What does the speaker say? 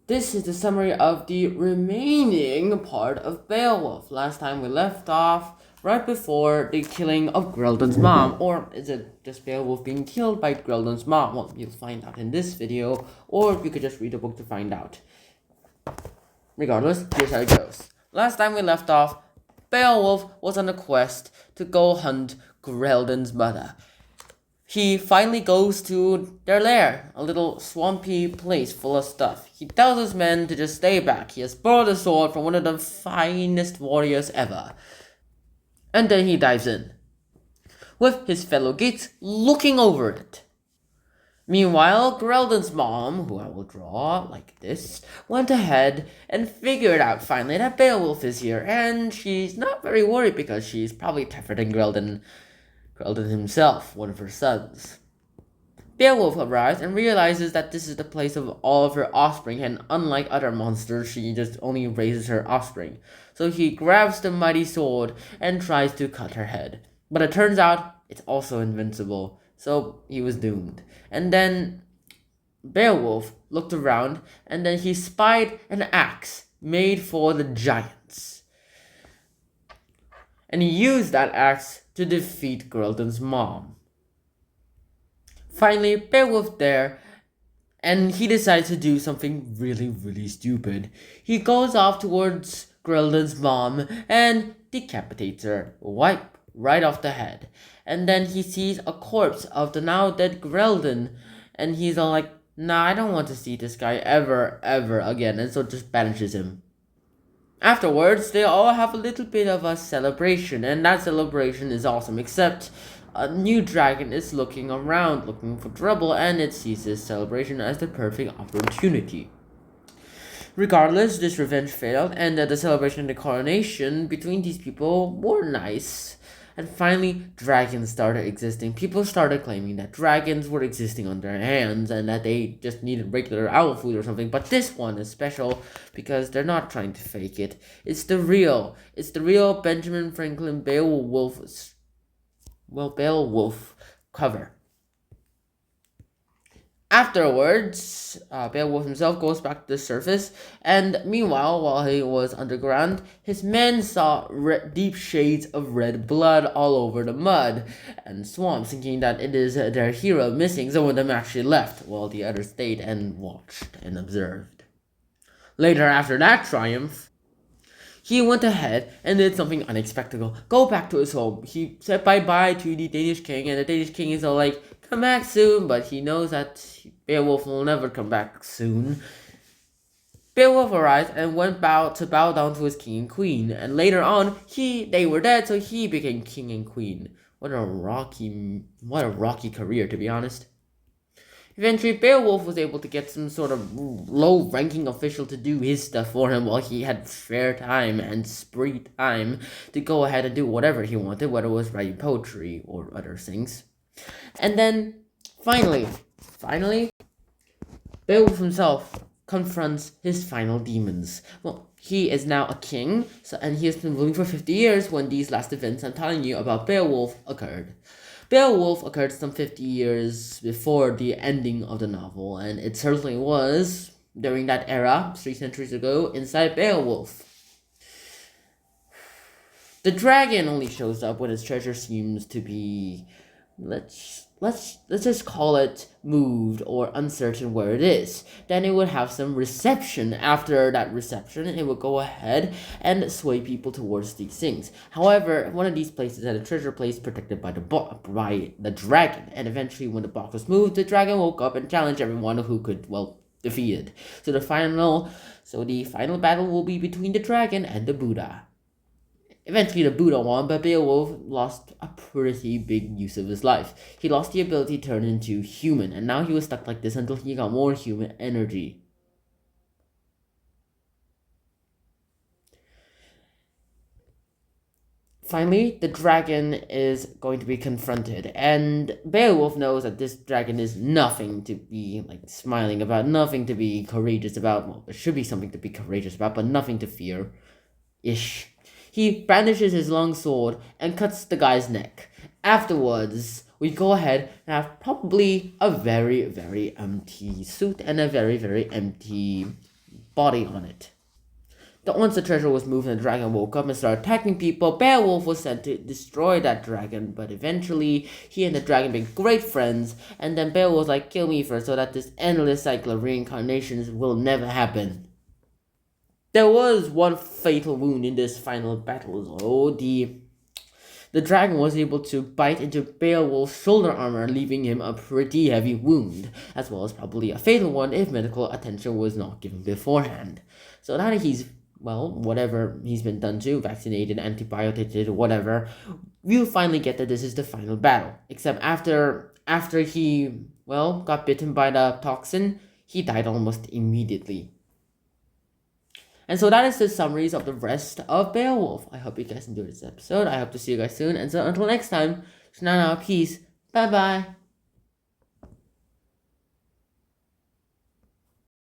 This is the summary of the remaining part of Beowulf. Last time we left off right before the killing of Grelden's mom. Or is it just Beowulf being killed by Grelden's mom? Well, you'll find out in this video, or you could just read the book to find out. Regardless, here's how it goes. Last time we left off, Beowulf was on a quest to go hunt Grelden's mother. He finally goes to their lair, a little swampy place full of stuff. He tells his men to just stay back. He has borrowed a sword from one of the finest warriors ever. And then he dives in, with his fellow Geats looking over it. Meanwhile, Grelden's mom, who I will draw like this, went ahead and figured out finally that Beowulf is here, and she's not very worried because she's probably tougher than Grelden himself, one of her sons. Beowulf arrives and realizes that this is the place of all of her offspring, and unlike other monsters, she just only raises her offspring. So he grabs the mighty sword and tries to cut her head. But it turns out it's also invincible, so he was doomed. And then Beowulf looked around, and then he spied an axe made for the giants. And he used that axe to defeat Grelden's mom. Finally, Beowulf there, and he decides to do something really stupid. He goes off towards Grelden's mom and decapitates her, right off the head. And then he sees a corpse of the now dead Grelden, and he's all like, nah, I don't want to see this guy ever again, and so just banishes him. Afterwards, they all have a little bit of a celebration, and that celebration is awesome, except a new dragon is looking around, looking for trouble, and it sees this celebration as the perfect opportunity. Regardless, this revenge failed, and the celebration and the coronation between these people were nice. And finally, dragons started existing. People started claiming that dragons were existing on their hands and that they just needed regular owl food or something. But this one is special because they're not trying to fake it. It's the real Benjamin Franklin Beowulf cover. Afterwards, Beowulf himself goes back to the surface, and meanwhile, while he was underground, his men saw deep shades of red blood all over the mud and swamps, thinking that it is their hero missing. Some of them actually left, while the others stayed and watched and observed. Later, after that triumph, he went ahead and did something unexpected. Go back to his home. He said bye-bye to the Danish king, and the Danish king is all like, come back soon, but he knows that Beowulf will never come back soon. Beowulf arrived and went to bow down to his king and queen, and later on, they were dead, so he became king and queen. What a rocky career, to be honest. Eventually, Beowulf was able to get some sort of low-ranking official to do his stuff for him while he had fair time and spree time to go ahead and do whatever he wanted, whether it was writing poetry or other things. And then, finally, Beowulf himself confronts his final demons. Well, he is now a king, and he has been ruling for 50 years when these last events I'm telling you about Beowulf occurred. Beowulf occurred some 50 years before the ending of the novel, and it certainly was, during that era, 3 centuries ago, inside Beowulf. The dragon only shows up when its treasure seems to be, let's just call it moved or uncertain where it is. Then it would have some reception. After that reception, it would go ahead and sway people towards these things. However, one of these places had a treasure place protected by the dragon, and eventually when the box was moved, the dragon woke up and challenged everyone who could, defeat it. So the final battle will be between the dragon and the Buddha. Eventually the Buddha won, but Beowulf lost a pretty big use of his life. He lost the ability to turn into human, and now he was stuck like this until he got more human energy. Finally, the dragon is going to be confronted, and Beowulf knows that this dragon is nothing to be smiling about, nothing to be courageous about. Well, there should be something to be courageous about, but nothing to fear-ish. He brandishes his long sword and cuts the guy's neck. Afterwards, we go ahead and have probably a very empty suit and a very empty body on it. Once the treasure was moved and the dragon woke up and started attacking people, Beowulf was sent to destroy that dragon, but eventually he and the dragon became great friends, and then Beowulf was like, kill me first so that this endless cycle of reincarnations will never happen. There was one fatal wound in this final battle though. The dragon was able to bite into Beowulf's shoulder armor, leaving him a pretty heavy wound, as well as probably a fatal one if medical attention was not given beforehand. So now that he's, well, whatever he's been done to, vaccinated, antibiotic, whatever, we'll finally get that this is the final battle. Except after he, well, got bitten by the toxin, he died almost immediately. And so that is the summaries of the rest of Beowulf. I hope you guys enjoyed this episode. I hope to see you guys soon. And so until next time, peace. Bye bye.